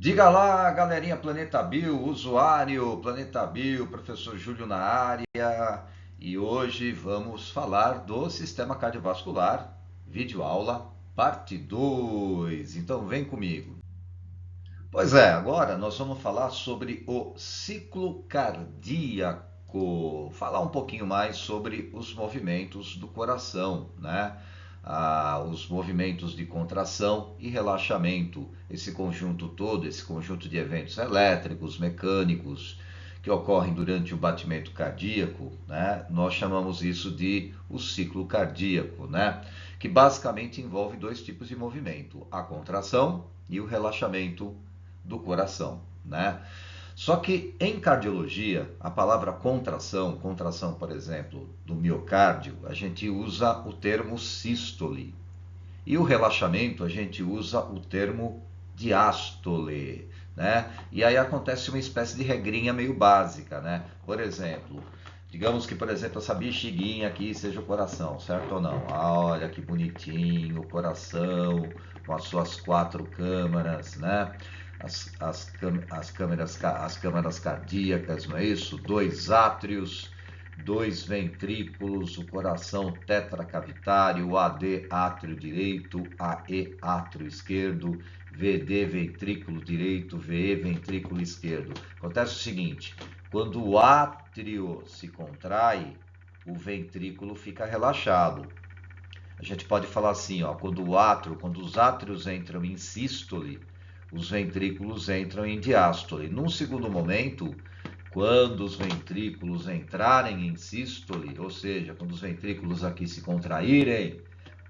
Diga lá, galerinha Planeta Bio, usuário Planeta Bio, professor Júlio na área. E hoje vamos falar do sistema cardiovascular, vídeo aula, parte 2. Então vem comigo. Pois é, agora nós vamos falar sobre o ciclo cardíaco, falar um pouquinho mais sobre os movimentos do coração, né? Os movimentos de contração e relaxamento, esse conjunto todo, esse conjunto de eventos elétricos, mecânicos que ocorrem durante o batimento cardíaco, né? Nós chamamos isso de o ciclo cardíaco, né? Que basicamente envolve dois tipos de movimento, a contração e o relaxamento do coração, né? Só que em cardiologia, a palavra contração, contração, por exemplo, do miocárdio, a gente usa o termo sístole. E o relaxamento, a gente usa o termo diástole, né? E aí acontece uma espécie de regrinha meio básica, né? Por exemplo, digamos que, por exemplo, essa bexiguinha aqui seja o coração, certo ou não? Olha que bonitinho o coração, com as suas quatro câmaras, né? As câmaras cardíacas, não é isso? Dois átrios, dois ventrículos, o coração tetracavitário, AD átrio direito, AE átrio esquerdo, VD ventrículo direito, VE ventrículo esquerdo. Acontece o seguinte, quando o átrio se contrai, o ventrículo fica relaxado. A gente pode falar assim, ó, quando os átrios entram em sístole, os ventrículos entram em diástole. Num segundo momento, quando os ventrículos entrarem em sístole, ou seja, quando os ventrículos aqui se contraírem,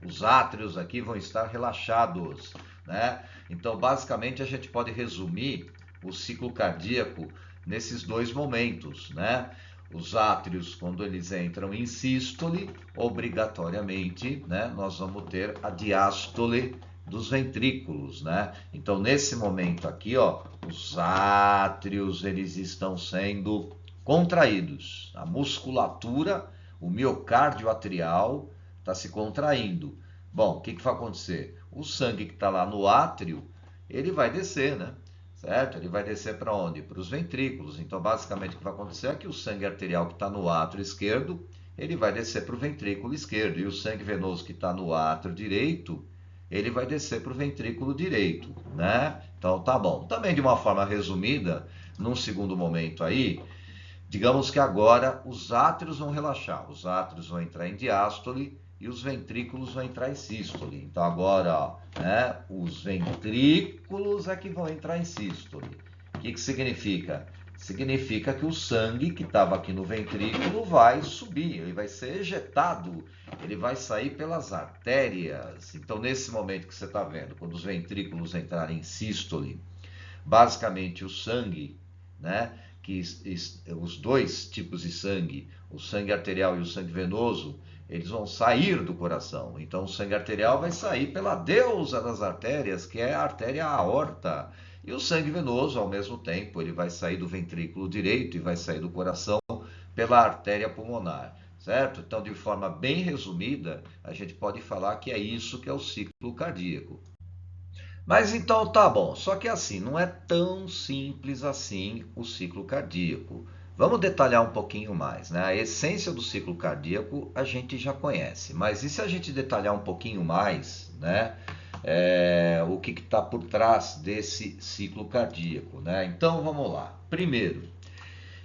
os átrios aqui vão estar relaxados, né? Então, basicamente, a gente pode resumir o ciclo cardíaco nesses dois momentos, né? Os átrios, quando eles entram em sístole, obrigatoriamente, né, nós vamos ter a diástole dos ventrículos, né? Então, nesse momento aqui, ó, os átrios, eles estão sendo contraídos. A musculatura, o miocárdio atrial, está se contraindo. Bom, o que vai acontecer? O sangue que está lá no átrio, ele vai descer, né? Certo? Ele vai descer para onde? Para os ventrículos. Então, basicamente, o que vai acontecer é que o sangue arterial que está no átrio esquerdo, ele vai descer para o ventrículo esquerdo. E o sangue venoso que está no átrio direito, ele vai descer para o ventrículo direito, né? Então, tá bom. Também, de uma forma resumida, num segundo momento aí, digamos que agora os átrios vão relaxar. Os átrios vão entrar em diástole e os ventrículos vão entrar em sístole. Então agora, ó, né, os ventrículos é que vão entrar em sístole. O que significa? Significa que o sangue que estava aqui no ventrículo vai subir, ele vai ser ejetado, ele vai sair pelas artérias. Então, nesse momento que você está vendo, quando os ventrículos entrarem em sístole, basicamente o sangue, né, que os dois tipos de sangue, o sangue arterial e o sangue venoso, eles vão sair do coração. Então o sangue arterial vai sair pela deusa das artérias, que é a artéria aorta. E o sangue venoso, ao mesmo tempo, ele vai sair do ventrículo direito e vai sair do coração pela artéria pulmonar, certo? Então, de forma bem resumida, a gente pode falar que é isso que é o ciclo cardíaco. Mas então tá bom, só que assim, não é tão simples assim o ciclo cardíaco. Vamos detalhar um pouquinho mais, né? A essência do ciclo cardíaco a gente já conhece, mas e se a gente detalhar um pouquinho mais, né? O que está por trás desse ciclo cardíaco, né? Então vamos lá. Primeiro,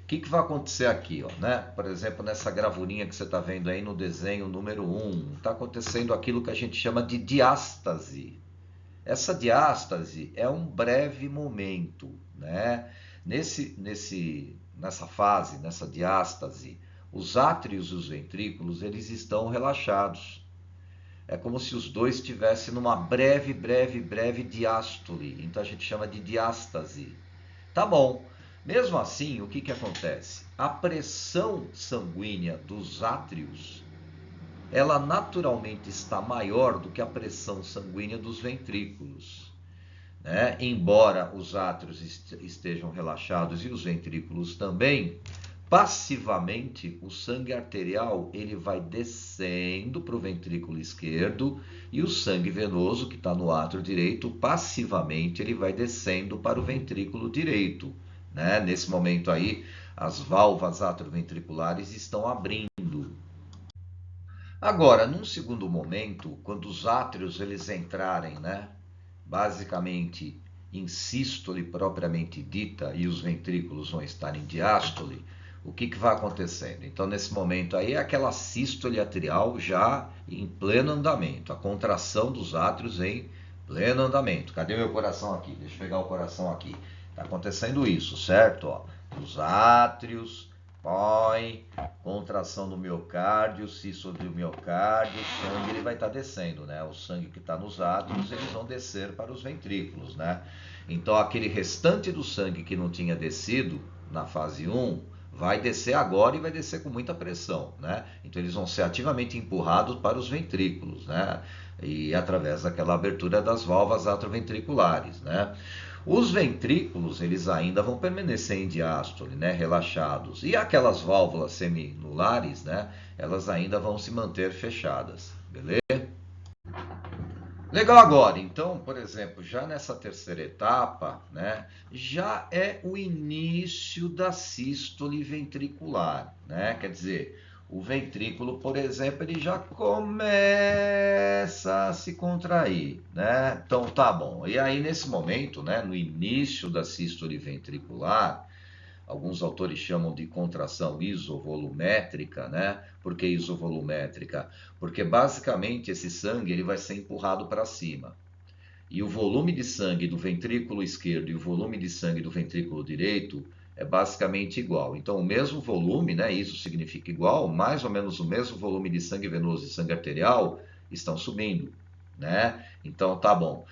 o que vai acontecer aqui, ó, né? Por exemplo, nessa gravurinha que você está vendo aí no desenho número 1, está acontecendo aquilo que a gente chama de diástase. Essa diástase é um breve momento, né? Nessa fase, nessa diástase, os átrios e os ventrículos, eles estão relaxados. É como se os dois estivessem numa breve diástole. Então a gente chama de diástase. Tá bom. Mesmo assim, o que acontece? A pressão sanguínea dos átrios, ela naturalmente está maior do que a pressão sanguínea dos ventrículos, né? Embora os átrios estejam relaxados e os ventrículos também, passivamente o sangue arterial ele vai descendo para o ventrículo esquerdo e o sangue venoso que está no átrio direito, passivamente ele vai descendo para o ventrículo direito, né? Nesse momento aí, as válvulas atrioventriculares estão abrindo. Agora, num segundo momento, quando os átrios eles entrarem, né, basicamente em sístole propriamente dita e os ventrículos vão estar em diástole, o que vai acontecendo? Então, nesse momento aí, é aquela sístole atrial já em pleno andamento, a contração dos átrios em pleno andamento. Cadê meu coração aqui? Deixa eu pegar o coração aqui. Está acontecendo isso, certo? Ó, os átrios, põe, contração do miocárdio, sístole do miocárdio, o sangue ele vai estar descendo, né? O sangue que está nos átrios, eles vão descer para os ventrículos, né? Então, aquele restante do sangue que não tinha descido na fase 1, vai descer agora e vai descer com muita pressão, né? Então eles vão ser ativamente empurrados para os ventrículos, né? E através daquela abertura das válvulas atrioventriculares, né? Os ventrículos, eles ainda vão permanecer em diástole, né? Relaxados. E aquelas válvulas seminulares, né? Elas ainda vão se manter fechadas, beleza? Legal agora, então, por exemplo, já nessa terceira etapa, né, já é o início da sístole ventricular, né? Quer dizer, o ventrículo, por exemplo, ele já começa a se contrair, né? Então, tá bom. E aí, nesse momento, né, no início da sístole ventricular, alguns autores chamam de contração isovolumétrica, né? Por que isovolumétrica? Porque basicamente esse sangue ele vai ser empurrado para cima. E o volume de sangue do ventrículo esquerdo e o volume de sangue do ventrículo direito é basicamente igual. Então, o mesmo volume, né? Isso significa igual, mais ou menos o mesmo volume de sangue venoso e sangue arterial estão subindo, né? Então, tá bom.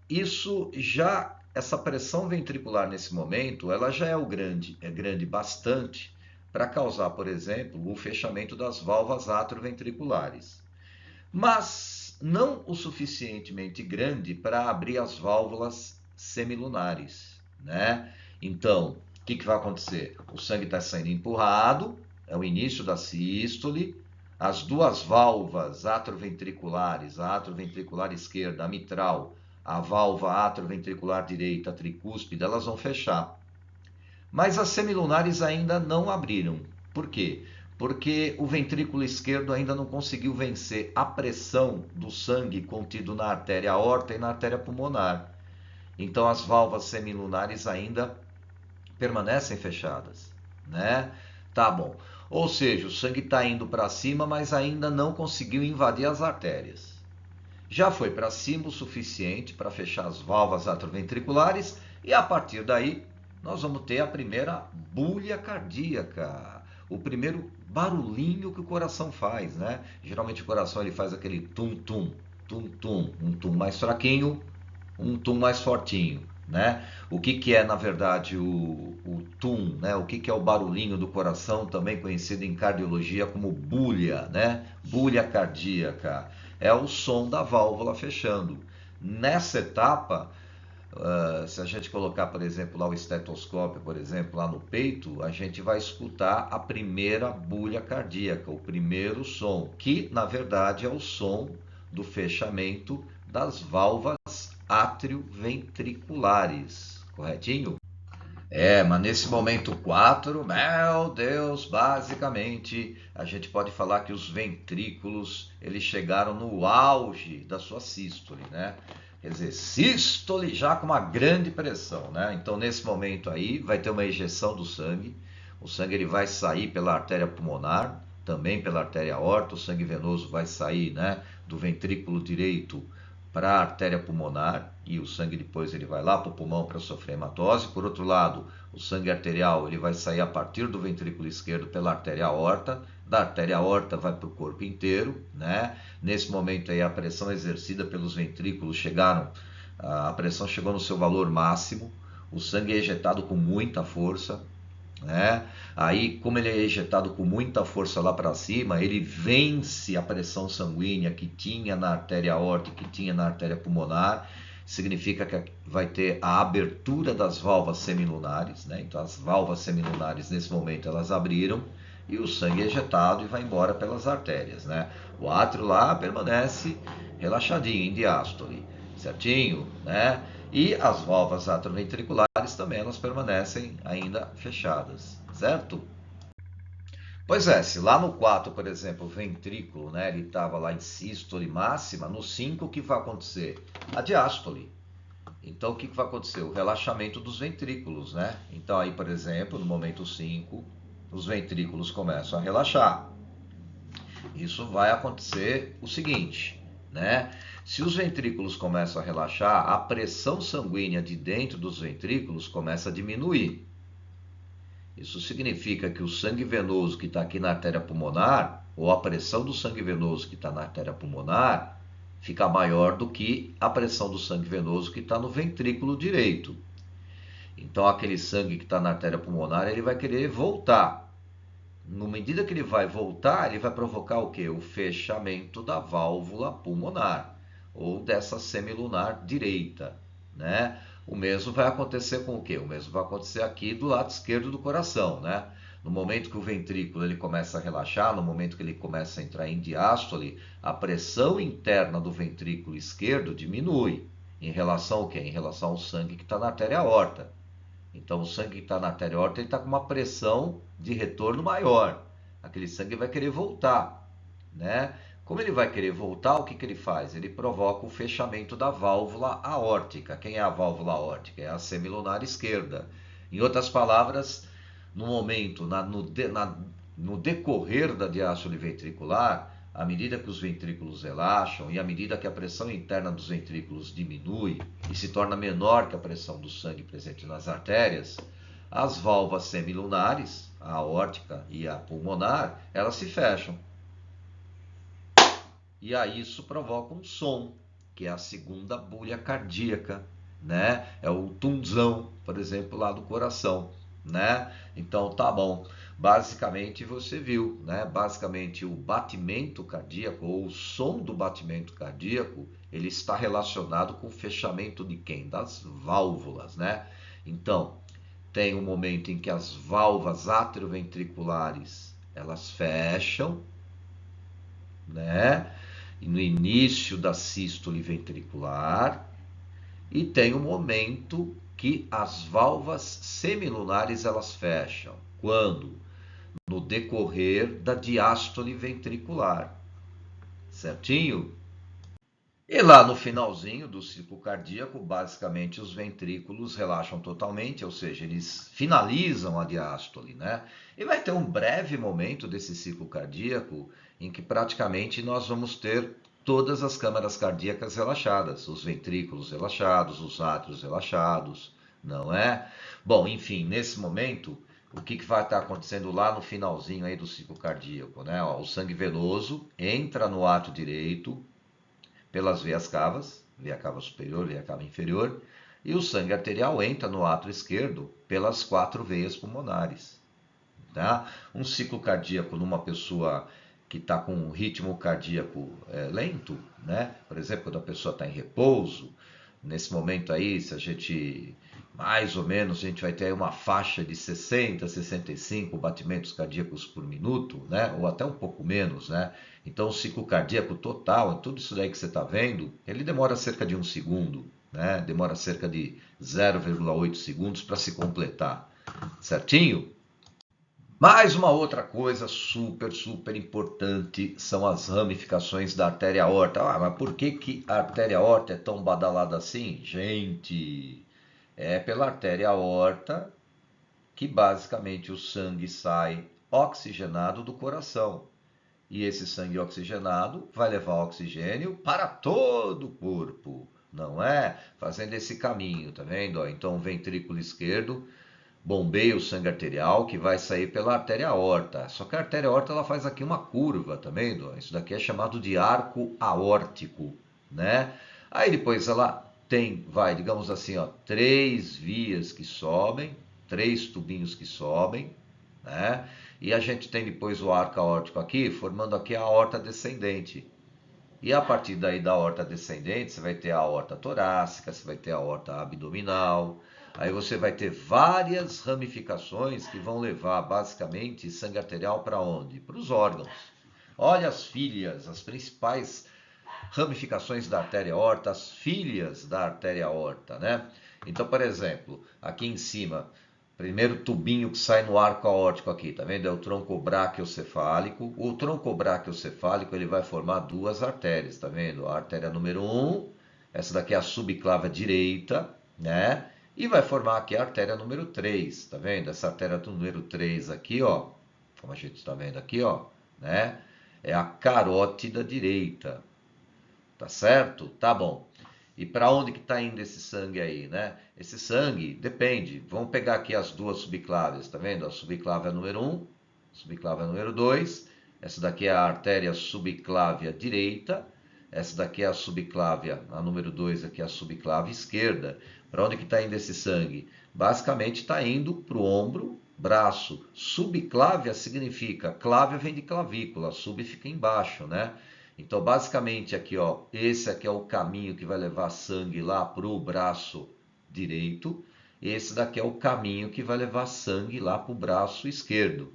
Isso já essa pressão ventricular nesse momento, ela já é grande bastante para causar, por exemplo, o fechamento das válvulas atrioventriculares. Mas não o suficientemente grande para abrir as válvulas semilunares, né? Então, o que vai acontecer? O sangue está sendo empurrado, é o início da sístole, as duas válvulas atrioventriculares, a atrioventricular esquerda, a mitral, a válvula atrioventricular direita, a tricúspide, elas vão fechar. Mas as semilunares ainda não abriram. Por quê? Porque o ventrículo esquerdo ainda não conseguiu vencer a pressão do sangue contido na artéria aorta e na artéria pulmonar. Então as válvulas semilunares ainda permanecem fechadas, né? Tá bom. Ou seja, o sangue está indo para cima, mas ainda não conseguiu invadir as artérias. Já foi para cima o suficiente para fechar as válvulas atrioventriculares e a partir daí nós vamos ter a primeira bulha cardíaca, o primeiro barulhinho que o coração faz, né? Geralmente o coração ele faz aquele tum-tum, tum-tum, um tum mais fraquinho, um tum mais fortinho, né? O que é na verdade o tum, né? O que é o barulhinho do coração, também conhecido em cardiologia como bulha, né? Bulha cardíaca. É o som da válvula fechando. Nessa etapa, se a gente colocar, por exemplo, lá o estetoscópio, por exemplo, lá no peito, a gente vai escutar a primeira bulha cardíaca, o primeiro som, que na verdade é o som do fechamento das válvulas atrioventriculares, corretinho? Mas nesse momento 4, meu Deus, basicamente a gente pode falar que os ventrículos eles chegaram no auge da sua sístole, né? Quer dizer, sístole já com uma grande pressão, né? Então nesse momento aí vai ter uma ejeção do sangue, o sangue ele vai sair pela artéria pulmonar, também pela artéria aorta, o sangue venoso vai sair, né, do ventrículo direito para a artéria pulmonar e o sangue depois ele vai lá para o pulmão para sofrer hematose. Por outro lado, o sangue arterial ele vai sair a partir do ventrículo esquerdo pela artéria aorta, da artéria aorta vai para o corpo inteiro, né? Nesse momento aí a pressão exercida pelos ventrículos a pressão chegou no seu valor máximo, o sangue é ejetado com muita força, né? Aí, como ele é ejetado com muita força lá para cima, ele vence a pressão sanguínea que tinha na artéria aorta e que tinha na artéria pulmonar, significa que vai ter a abertura das válvulas semilunares, né? Então as válvulas semilunares nesse momento elas abriram e o sangue é ejetado e vai embora pelas artérias, né? O átrio lá permanece relaxadinho, em diástole, certinho, né? E as válvulas atrioventriculares também elas permanecem ainda fechadas, certo? Pois é, se lá no 4, por exemplo, o ventrículo, né, ele estava lá em sístole máxima, no 5 o que vai acontecer? A diástole. Então o que vai acontecer? O relaxamento dos ventrículos, né? Então aí, por exemplo, no momento 5, os ventrículos começam a relaxar. Isso vai acontecer o seguinte, né? Se os ventrículos começam a relaxar, a pressão sanguínea de dentro dos ventrículos começa a diminuir. Isso significa que o sangue venoso que está aqui na artéria pulmonar, ou a pressão do sangue venoso que está na artéria pulmonar, fica maior do que a pressão do sangue venoso que está no ventrículo direito. Então, aquele sangue que está na artéria pulmonar, ele vai querer voltar. Na medida que ele vai voltar, ele vai provocar o quê? O fechamento da válvula pulmonar, ou dessa semilunar direita, né? O mesmo vai acontecer com o quê? O mesmo vai acontecer aqui do lado esquerdo do coração, né? No momento que o ventrículo ele começa a relaxar, no momento que ele começa a entrar em diástole, a pressão interna do ventrículo esquerdo diminui. Em relação ao quê? Em relação ao sangue que está na artéria aorta. Então o sangue que está na artéria aorta está com uma pressão de retorno maior. Aquele sangue vai querer voltar, né? Como ele vai querer voltar, o que ele faz? Ele provoca o fechamento da válvula aórtica. Quem é a válvula aórtica? É a semilunar esquerda. Em outras palavras, no momento, no decorrer da diástole ventricular, à medida que os ventrículos relaxam e à medida que a pressão interna dos ventrículos diminui e se torna menor que a pressão do sangue presente nas artérias, as válvulas semilunares, a aórtica e a pulmonar, elas se fecham. E aí isso provoca um som, que é a segunda bulha cardíaca, né? É o tunzão, por exemplo, lá do coração, né? Então tá bom. Basicamente você viu, né? Basicamente o batimento cardíaco ou o som do batimento cardíaco, ele está relacionado com o fechamento de quem? Das válvulas, né? Então, tem um momento em que as válvulas atrioventriculares, elas fecham, né? No início da sístole ventricular, e tem um momento que as válvulas semilunares elas fecham. Quando? No decorrer da diástole ventricular. Certinho? E lá no finalzinho do ciclo cardíaco, basicamente os ventrículos relaxam totalmente, ou seja, eles finalizam a diástole, né? E vai ter um breve momento desse ciclo cardíaco em que praticamente nós vamos ter todas as câmaras cardíacas relaxadas, os ventrículos relaxados, os átrios relaxados, não é? Bom, enfim, nesse momento, o que vai estar acontecendo lá no finalzinho aí do ciclo cardíaco, né? Ó, o sangue venoso entra no átrio direito, pelas veias cavas, veia cava superior, veia cava inferior, e o sangue arterial entra no átrio esquerdo pelas 4 veias pulmonares. Tá? Um ciclo cardíaco numa pessoa que está com um ritmo cardíaco lento, né? Por exemplo, quando a pessoa está em repouso, nesse momento aí, se a gente, mais ou menos, a gente vai ter aí uma faixa de 60, 65 batimentos cardíacos por minuto, né? Ou até um pouco menos, né? Então, o ciclo cardíaco total, tudo isso daí que você está vendo, ele demora cerca de 1 segundo, né? Demora cerca de 0,8 segundos para se completar, certinho? Mais uma outra coisa super importante são as ramificações da artéria aorta. Ah, mas por que a artéria aorta é tão badalada assim? Gente, é pela artéria aorta que basicamente o sangue sai oxigenado do coração. E esse sangue oxigenado vai levar oxigênio para todo o corpo, não é? Fazendo esse caminho, tá vendo? Então o ventrículo esquerdo bombeia o sangue arterial que vai sair pela artéria aorta. Só que a artéria aorta ela faz aqui uma curva, tá vendo? Isso daqui é chamado de arco aórtico, né? Aí depois ela tem, digamos assim, ó, 3 vias que sobem, 3 tubinhos que sobem, né? E a gente tem depois o arco aórtico aqui, formando aqui a aorta descendente. E a partir daí da aorta descendente, você vai ter a aorta torácica, você vai ter a aorta abdominal. Aí você vai ter várias ramificações que vão levar basicamente sangue arterial para onde? Para os órgãos. Olha as filhas, as principais ramificações da artéria aorta, as filhas da artéria aorta, né? Então, por exemplo, aqui em cima, primeiro tubinho que sai no arco aórtico aqui, tá vendo? É o tronco braquiocefálico. O tronco braquiocefálico, ele vai formar duas artérias, tá vendo? A artéria número 1, essa daqui é a subclávia direita, né? E vai formar aqui a artéria número 3, tá vendo? Essa artéria número 3 aqui, ó, como a gente está vendo aqui, ó, né? É a carótida direita, tá certo? Tá bom. E para onde que está indo esse sangue aí, né? Esse sangue depende. Vamos pegar aqui as duas subclávias, tá vendo? A subclávia número 1, subclávia número 2. Essa daqui é a artéria subclávia direita. Essa daqui é a subclávia, a número 2 aqui é a subclávia esquerda. Para onde que está indo esse sangue? Basicamente está indo para o ombro, braço. Subclávia significa, clávia vem de clavícula, sub fica embaixo, né? Então, basicamente aqui, ó, esse aqui é o caminho que vai levar sangue lá para o braço direito. Esse daqui é o caminho que vai levar sangue lá para o braço esquerdo.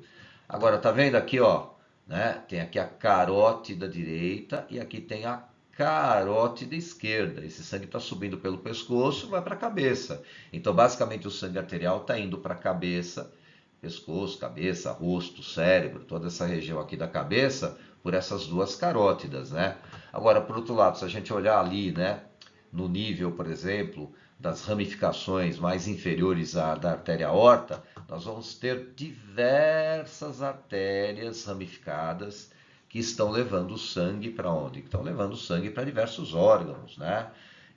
Agora, tá vendo aqui, ó, né? Tem aqui a carótida direita e aqui tem a carótida esquerda. Esse sangue está subindo pelo pescoço e vai para a cabeça. Então, basicamente, o sangue arterial está indo para a cabeça, pescoço, cabeça, rosto, cérebro, toda essa região aqui da cabeça, por essas duas carótidas, né? Agora, por outro lado, se a gente olhar ali, né, no nível, por exemplo, das ramificações mais inferiores da artéria aorta, nós vamos ter diversas artérias ramificadas que estão levando sangue para onde? Estão levando sangue para diversos órgãos, né?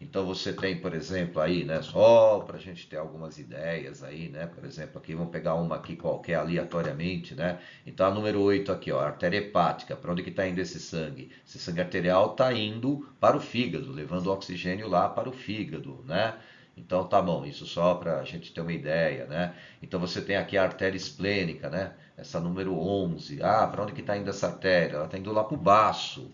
Então você tem, por exemplo, aí, né, só para a gente ter algumas ideias aí, né, por exemplo, aqui vamos pegar uma aqui qualquer aleatoriamente, né, então a número 8 aqui, ó, artéria hepática, para onde que está indo esse sangue? Esse sangue arterial está indo para o fígado, levando oxigênio lá para o fígado, né, então tá bom, isso só para a gente ter uma ideia, né, então você tem aqui a artéria esplênica, né, essa número 11, para onde que está indo essa artéria? Ela está indo lá para o baço,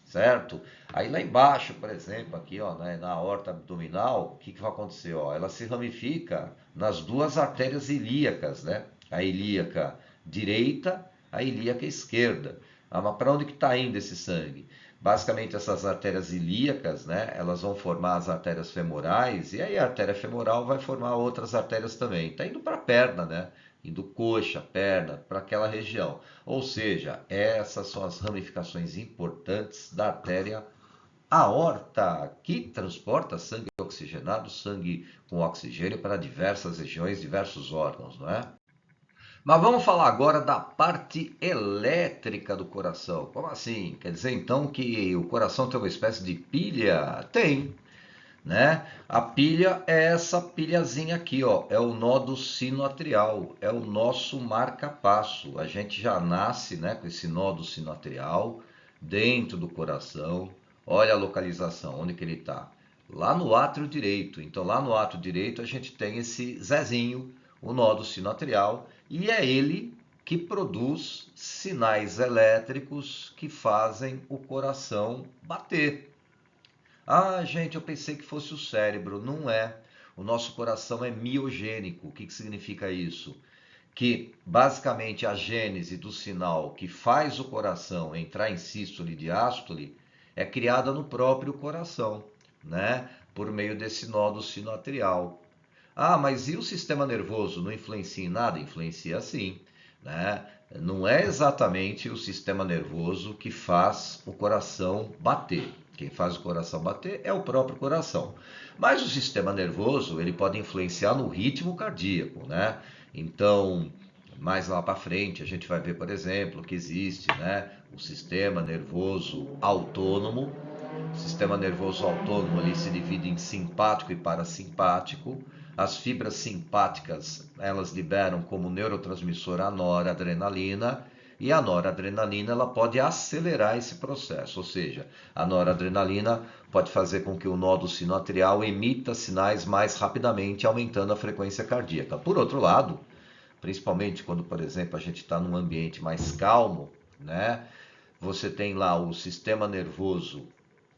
certo? Aí lá embaixo, por exemplo, aqui ó, né, na aorta abdominal, o que vai acontecer? Ó, ela se ramifica nas duas artérias ilíacas, né? A ilíaca direita, a ilíaca esquerda. Mas para onde que está indo esse sangue? Basicamente essas artérias ilíacas, né, elas vão formar as artérias femorais e aí a artéria femoral vai formar outras artérias também. Está indo para a perna, né? Indo coxa, perna, para aquela região. Ou seja, essas são as ramificações importantes da artéria aorta, que transporta sangue oxigenado, sangue com oxigênio para diversas regiões, diversos órgãos, não é? Mas vamos falar agora da parte elétrica do coração. Como assim? Quer dizer então que o coração tem uma espécie de pilha? Tem, né? A pilha é essa pilhazinha aqui, ó, é o nódo sinoatrial, é o nosso marca-passo. A gente já nasce, né, com esse nódo sinoatrial dentro do coração. Olha a localização, onde que ele está? Lá no átrio direito. Então lá no átrio direito a gente tem esse Zezinho, o nódo sinoatrial, e é ele que produz sinais elétricos que fazem o coração bater. Ah, gente, eu pensei que fosse o cérebro. Não é. O nosso coração é miogênico. O que significa isso? Que basicamente a gênese do sinal que faz o coração entrar em sístole e diástole é criada no próprio coração, né? Por meio desse nódo sinoatrial. Ah, mas e o sistema nervoso não influencia em nada? Influencia sim, né? Não é exatamente o sistema nervoso que faz o coração bater. Quem faz o coração bater é o próprio coração. Mas o sistema nervoso, ele pode influenciar no ritmo cardíaco, né? Então, mais lá para frente, a gente vai ver, por exemplo, que existe, né, o sistema nervoso autônomo. O sistema nervoso autônomo ali se divide em simpático e parasimpático. As fibras simpáticas, elas liberam como neurotransmissor a noradrenalina, e a noradrenalina ela pode acelerar esse processo, ou seja, a noradrenalina pode fazer com que o nódo sinoatrial emita sinais mais rapidamente, aumentando a frequência cardíaca. Por outro lado, principalmente quando, por exemplo, a gente está num ambiente mais calmo, né? você tem lá o sistema nervoso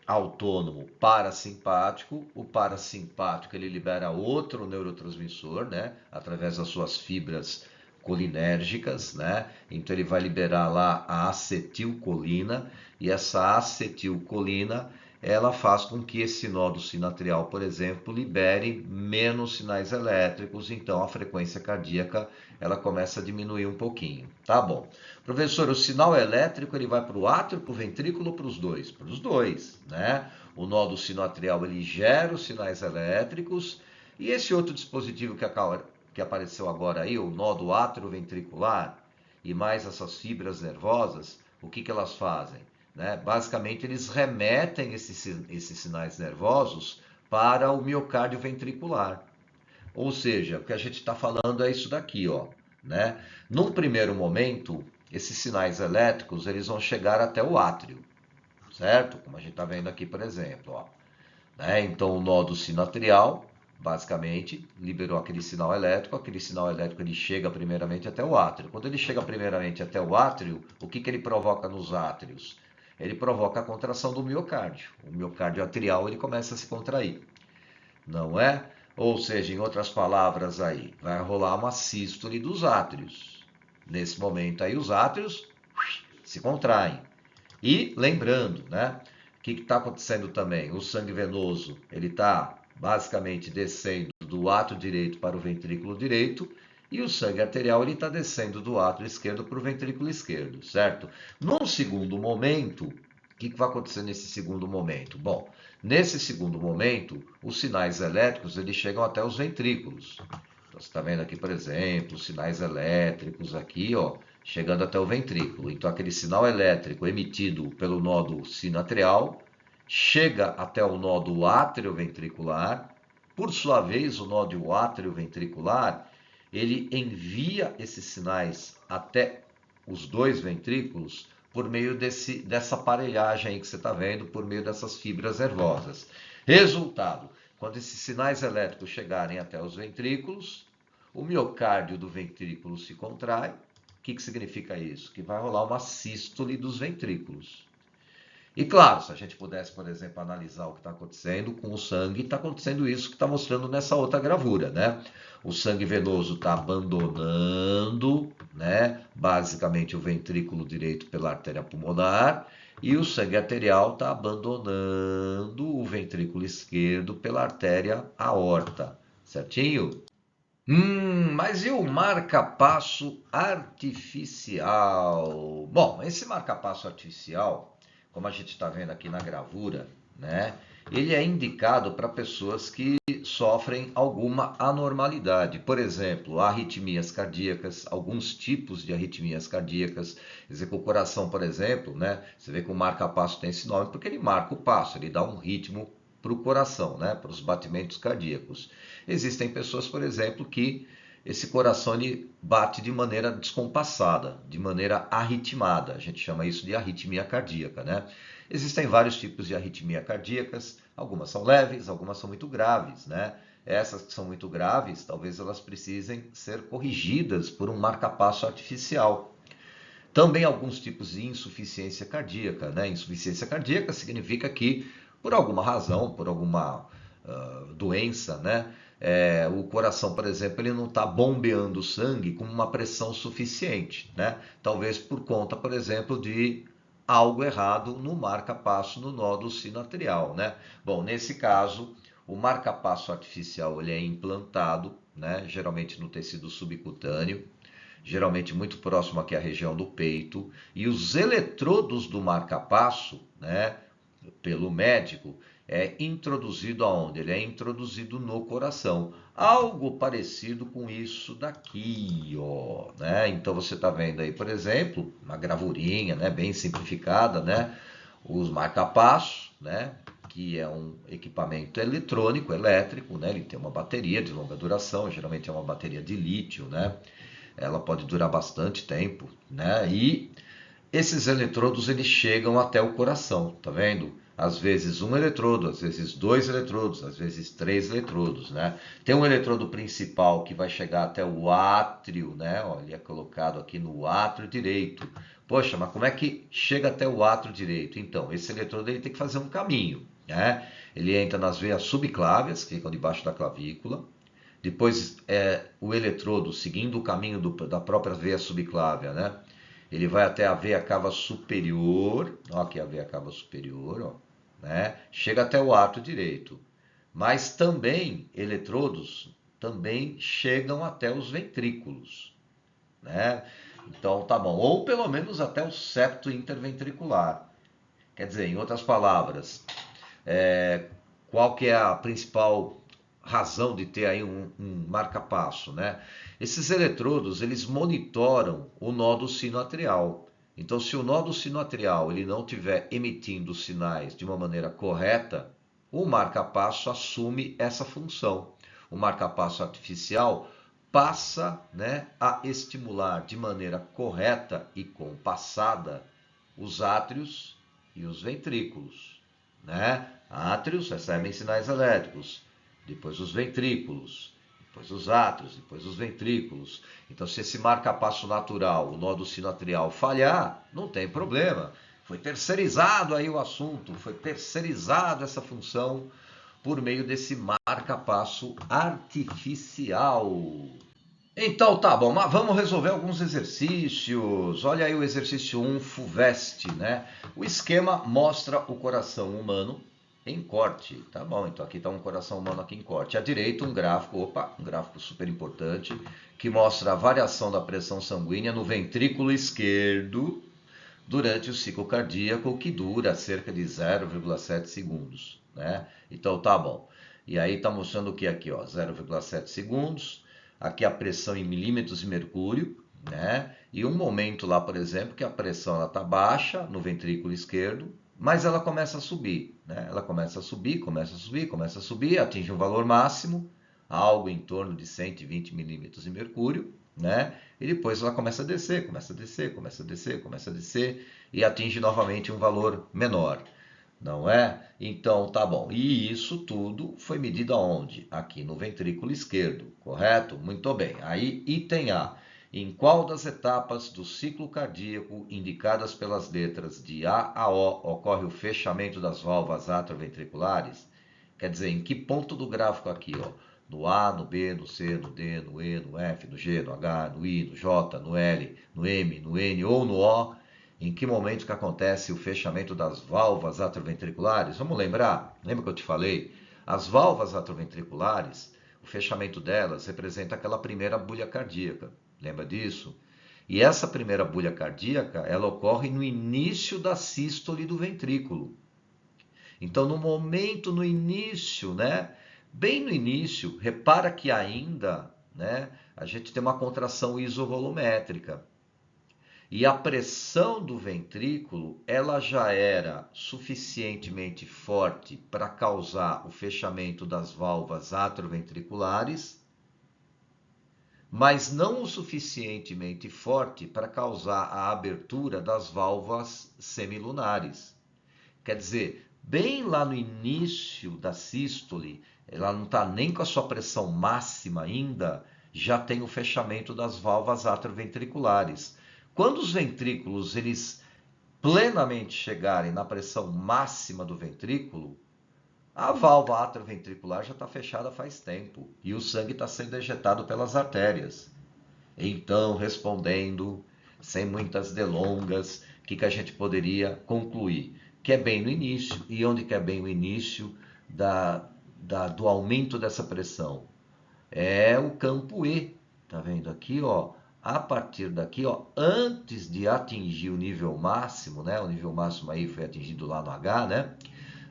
autônomo parasimpático. O parasimpático ele libera outro neurotransmissor, né, através das suas fibras colinérgicas, né? Então ele vai liberar lá a acetilcolina, e essa acetilcolina ela faz com que esse nódo sinatrial, por exemplo, libere menos sinais elétricos, então a frequência cardíaca ela começa a diminuir um pouquinho. Tá bom. Professor, o sinal elétrico ele vai para o átrio, para o ventrículo ou para os dois? Para os dois, né? O nódo sinatrial ele gera os sinais elétricos, e esse outro dispositivo que apareceu agora aí, o nódo atrioventricular, e mais essas fibras nervosas, o que elas fazem? Né? Basicamente, eles remetem esses sinais nervosos para o miocárdio ventricular. Ou seja, o que a gente está falando é isso daqui, ó, né? Num primeiro momento, esses sinais elétricos eles vão chegar até o átrio, certo? Como a gente está vendo aqui, por exemplo, ó, né? Então, o nódo sinatrial, basicamente, liberou aquele sinal elétrico ele chega primeiramente até o átrio. Quando ele chega primeiramente até o átrio, o que ele provoca nos átrios? Ele provoca a contração do miocárdio. O miocárdio atrial ele começa a se contrair, não é? Ou seja, em outras palavras aí, vai rolar uma sístole dos átrios. Nesse momento aí, os átrios se contraem. E lembrando, né? O que está acontecendo também? O sangue venoso, ele está basicamente descendo do átrio direito para o ventrículo direito, e o sangue arterial ele está descendo do átrio esquerdo para o ventrículo esquerdo, certo? Num segundo momento, o que vai acontecer nesse segundo momento? Bom, nesse segundo momento, os sinais elétricos eles chegam até os ventrículos. Então, você está vendo aqui, por exemplo, os sinais elétricos aqui, ó, chegando até o ventrículo. Então, aquele sinal elétrico emitido pelo nódo sinatrial chega até o nódo atrioventricular. Por sua vez, o nódo atrioventricular ele envia esses sinais até os dois ventrículos por meio dessa aparelhagem aí que você está vendo, por meio dessas fibras nervosas. Resultado, quando esses sinais elétricos chegarem até os ventrículos, o miocárdio do ventrículo se contrai. O que significa isso? Que vai rolar uma sístole dos ventrículos. E claro, se a gente pudesse, por exemplo, analisar o que está acontecendo com o sangue, está acontecendo isso que está mostrando nessa outra gravura, né? O sangue venoso está abandonando, né, basicamente o ventrículo direito pela artéria pulmonar, e o sangue arterial está abandonando o ventrículo esquerdo pela artéria aorta, certinho? Mas e o marca-passo artificial? Bom, esse marca-passo artificial, como a gente está vendo aqui na gravura, né? Ele é indicado para pessoas que sofrem alguma anormalidade. Por exemplo, arritmias cardíacas, alguns tipos de arritmias cardíacas. Quer dizer, que o coração, por exemplo, né? Você vê que o marca-passo tem esse nome porque ele marca o passo, ele dá um ritmo para o coração, né? Para os batimentos cardíacos. Existem pessoas, por exemplo, que esse coração ele bate de maneira descompassada, de maneira arritmada. A gente chama isso de arritmia cardíaca, né? Existem vários tipos de arritmia cardíacas, algumas são leves, algumas são muito graves, né? Essas que são muito graves, talvez elas precisem ser corrigidas por um marca-passo artificial. Também alguns tipos de insuficiência cardíaca, né? Insuficiência cardíaca significa que, por alguma razão, por alguma doença, né? O coração, por exemplo, ele não está bombeando sangue com uma pressão suficiente, né? Talvez por conta, por exemplo, de algo errado no marca-passo no nódo sinatrial, né? Bom, nesse caso, o marca-passo artificial ele é implantado, né? Geralmente no tecido subcutâneo, geralmente muito próximo aqui à região do peito, e os eletrodos do marca-passo, né, pelo médico, é introduzido aonde? Ele é introduzido no coração. Algo parecido com isso daqui, ó, né? Então você está vendo aí, por exemplo, uma gravurinha, né, bem simplificada, né? Os marca-passos, né? Que é um equipamento eletrônico, elétrico, né? Ele tem uma bateria de longa duração, geralmente é uma bateria de lítio, né? Ela pode durar bastante tempo, né? E esses eletrodos eles chegam até o coração, tá vendo? Às vezes um eletrodo, às vezes dois eletrodos, às vezes três eletrodos, né? Tem um eletrodo principal que vai chegar até o átrio, né? Ó, ele é colocado aqui no átrio direito. Poxa, mas como é que chega até o átrio direito? Então, esse eletrodo ele tem que fazer um caminho, né? Ele entra nas veias subclávias, que ficam debaixo da clavícula. Depois, o eletrodo, seguindo o caminho da própria veia subclávia, né? Ele vai até a veia cava superior. Ó, aqui a veia cava superior, ó, né? Chega até o átrio direito. Mas também, eletrodos também chegam até os ventrículos, né? Então, tá bom. Ou pelo menos até o septo interventricular. Quer dizer, em outras palavras, qual que é a principal razão de ter aí um marca-passo, né? Esses eletrodos, eles monitoram o nó do sino atrial. Então, se o nó do sino atrial ele não estiver emitindo sinais de uma maneira correta, o marca-passo assume essa função. O marca-passo artificial passa, né, a estimular de maneira correta e compassada os átrios e os ventrículos, né? Átrios recebem sinais elétricos, depois os ventrículos, depois os átrios, depois os ventrículos. Então, se esse marca-passo natural, o nó do sino atrial, falhar, não tem problema. Foi terceirizado aí o assunto, foi terceirizado essa função por meio desse marca-passo artificial. Então tá bom, mas vamos resolver alguns exercícios. Olha aí o exercício 1, FUVEST, né? O esquema mostra o coração humano em corte. Tá bom, então aqui está um coração humano aqui em corte. À direita um gráfico, um gráfico super importante, que mostra a variação da pressão sanguínea no ventrículo esquerdo durante o ciclo cardíaco, que dura cerca de 0,7 segundos, né? Então tá bom. E aí tá mostrando o que aqui, ó, 0,7 segundos. Aqui a pressão em milímetros de mercúrio, né? E um momento lá, por exemplo, que a pressão ela tá baixa no ventrículo esquerdo, mas ela começa a subir, né? Ela começa a subir, começa a subir, começa a subir, atinge um valor máximo, algo em torno de 120 milímetros de mercúrio, né? E depois ela começa a descer, começa a descer, começa a descer, começa a descer e atinge novamente um valor menor. Não é? Então, tá bom. E isso tudo foi medido aonde? Aqui no ventrículo esquerdo, correto? Muito bem. Aí, item A. Em qual das etapas do ciclo cardíaco indicadas pelas letras de A a O ocorre o fechamento das válvulas atrioventriculares? Quer dizer, em que ponto do gráfico aqui, ó? No A, no B, no C, no D, no E, no F, no G, no H, no I, no J, no L, no M, no N ou no O? Em que momento que acontece o fechamento das válvulas atrioventriculares? Vamos lembrar? Lembra que eu te falei? As válvulas atrioventriculares, o fechamento delas representa aquela primeira bulha cardíaca. Lembra disso? E essa primeira bulha cardíaca, ela ocorre no início da sístole do ventrículo. Então, no momento, no início, né? Bem no início, repara que ainda, né? A gente tem uma contração isovolumétrica. E a pressão do ventrículo, ela já era suficientemente forte para causar o fechamento das válvulas atrioventriculares, mas não o suficientemente forte para causar a abertura das válvulas semilunares. Quer dizer, bem lá no início da sístole, ela não está nem com a sua pressão máxima ainda, já tem o fechamento das válvulas atrioventriculares. Quando os ventrículos eles plenamente chegarem na pressão máxima do ventrículo, a válvula atrioventricular já está fechada faz tempo e o sangue está sendo ejetado pelas artérias. Então, respondendo, sem muitas delongas, o que a gente poderia concluir? Que é bem no início. E onde que é bem o início do aumento dessa pressão? É o campo E. Tá vendo aqui, ó? A partir daqui, ó, antes de atingir o nível máximo, né? O nível máximo aí foi atingido lá no H, né?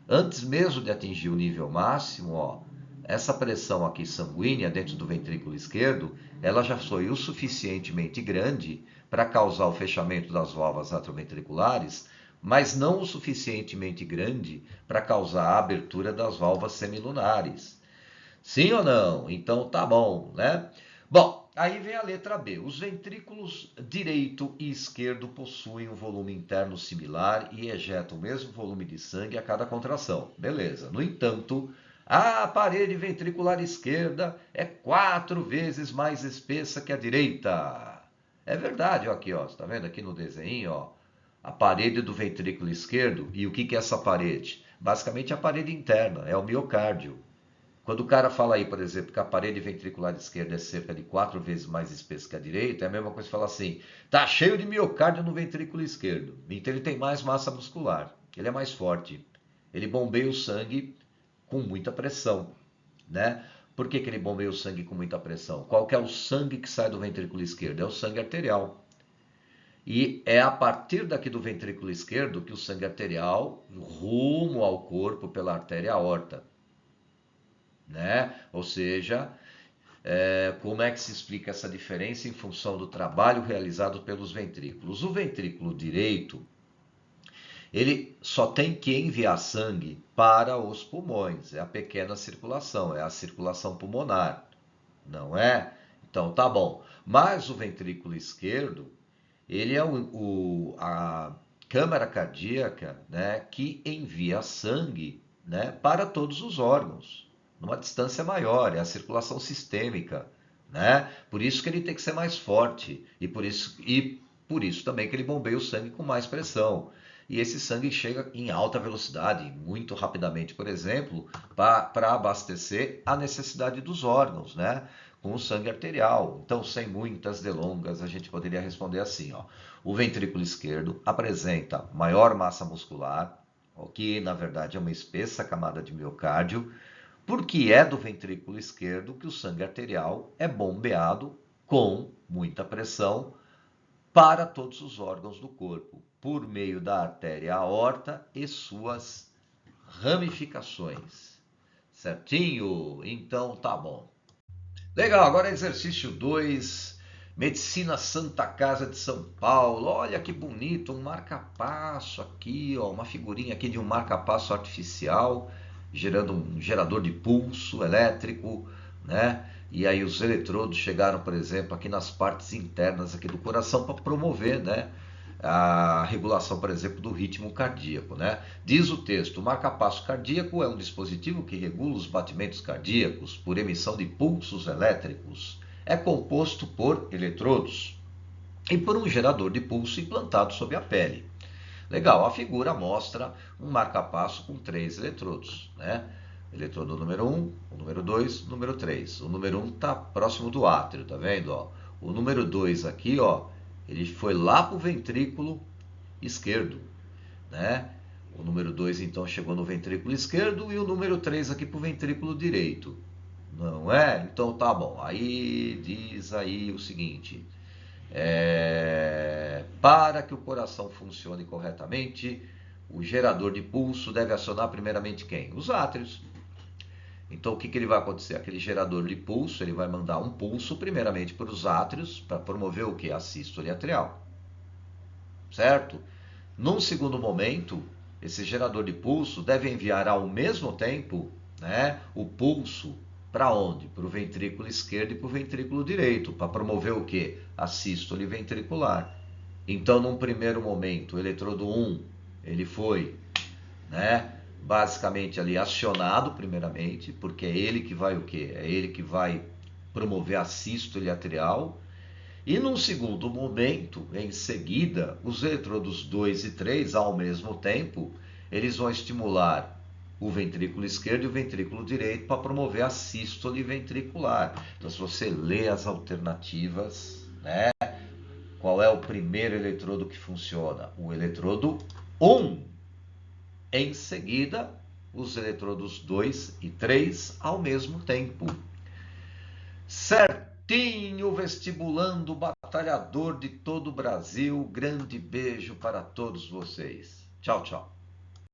Antes mesmo de atingir o nível máximo, ó, essa pressão aqui sanguínea dentro do ventrículo esquerdo, ela já foi o suficientemente grande para causar o fechamento das válvulas atrioventriculares, mas não o suficientemente grande para causar a abertura das válvulas semilunares. Sim ou não? Então tá bom, né? Bom, aí vem a letra B. Os ventrículos direito e esquerdo possuem um volume interno similar e ejetam o mesmo volume de sangue a cada contração. Beleza. No entanto, a parede ventricular esquerda é 4 vezes mais espessa que a direita. É verdade, ó, aqui, ó, você tá vendo aqui no desenho, ó, a parede do ventrículo esquerdo. E o que que é essa parede? Basicamente a parede interna, é o miocárdio. Quando o cara fala aí, por exemplo, que a parede ventricular esquerda é cerca de 4 vezes mais espessa que a direita, é a mesma coisa que falar assim, tá cheio de miocárdio no ventrículo esquerdo. Então ele tem mais massa muscular, ele é mais forte, ele bombeia o sangue com muita pressão, né? Por que que ele bombeia o sangue com muita pressão? Qual que é o sangue que sai do ventrículo esquerdo? É o sangue arterial. E é a partir daqui do ventrículo esquerdo que o sangue arterial rumo ao corpo pela artéria aorta, né? Ou seja, como é que se explica essa diferença em função do trabalho realizado pelos ventrículos? O ventrículo direito, ele só tem que enviar sangue para os pulmões, é a pequena circulação, é a circulação pulmonar, não é? Então tá bom. Mas o ventrículo esquerdo, ele é a câmara cardíaca, né, que envia sangue, né, para todos os órgãos, numa distância maior, é a circulação sistêmica, né? Por isso que ele tem que ser mais forte e por isso também que ele bombeia o sangue com mais pressão. E esse sangue chega em alta velocidade, muito rapidamente, por exemplo, para abastecer a necessidade dos órgãos, né? Com o sangue arterial. Então, sem muitas delongas, a gente poderia responder assim, ó. O ventrículo esquerdo apresenta maior massa muscular, o que na verdade é uma espessa camada de miocárdio, porque é do ventrículo esquerdo que o sangue arterial é bombeado com muita pressão para todos os órgãos do corpo, por meio da artéria aorta e suas ramificações. Certinho? Então tá bom. Legal, agora exercício 2, Medicina Santa Casa de São Paulo. Olha que bonito, um marca-passo aqui, ó, uma figurinha aqui de um marca-passo artificial, gerando um gerador de pulso elétrico, né? E aí os eletrodos chegaram, por exemplo, aqui nas partes internas aqui do coração para promover, né, a regulação, por exemplo, do ritmo cardíaco, né? Diz o texto: o marca-passo cardíaco é um dispositivo que regula os batimentos cardíacos por emissão de pulsos elétricos. É composto por eletrodos e por um gerador de pulso implantado sob a pele. Legal, a figura mostra um marca-passo com 3 eletrodos, né? Eletrodo número 1, o número 2, o número 3. O número 1 está próximo do átrio, tá vendo? Ó? O número 2 aqui, ó, ele foi lá para o ventrículo esquerdo, né? O número 2 então chegou no ventrículo esquerdo e o número 3 aqui para o ventrículo direito, não é? Então tá bom, aí diz aí o seguinte, para que o coração funcione corretamente, o gerador de pulso deve acionar primeiramente quem? Os átrios. Então o que ele vai acontecer? Aquele gerador de pulso, ele vai mandar um pulso primeiramente para os átrios, para promover o que? A sístole atrial, certo? Num segundo momento, esse gerador de pulso deve enviar ao mesmo tempo, né, o pulso para onde? Para o ventrículo esquerdo e para o ventrículo direito, para promover o que? A sístole ventricular. Então, num primeiro momento, o eletrodo 1, ele foi, né, basicamente ali acionado primeiramente, porque é ele que vai o quê? É ele que vai promover a sístole atrial. E num segundo momento, em seguida, os eletrodos 2 e 3, ao mesmo tempo, eles vão estimular o ventrículo esquerdo e o ventrículo direito para promover a sístole ventricular. Então, se você lê as alternativas, né, qual é o primeiro eletrodo que funciona? O eletrodo 1. Em seguida, os eletrodos 2 e 3 ao mesmo tempo. Certinho, vestibulando, batalhador de todo o Brasil. Grande beijo para todos vocês. Tchau, tchau.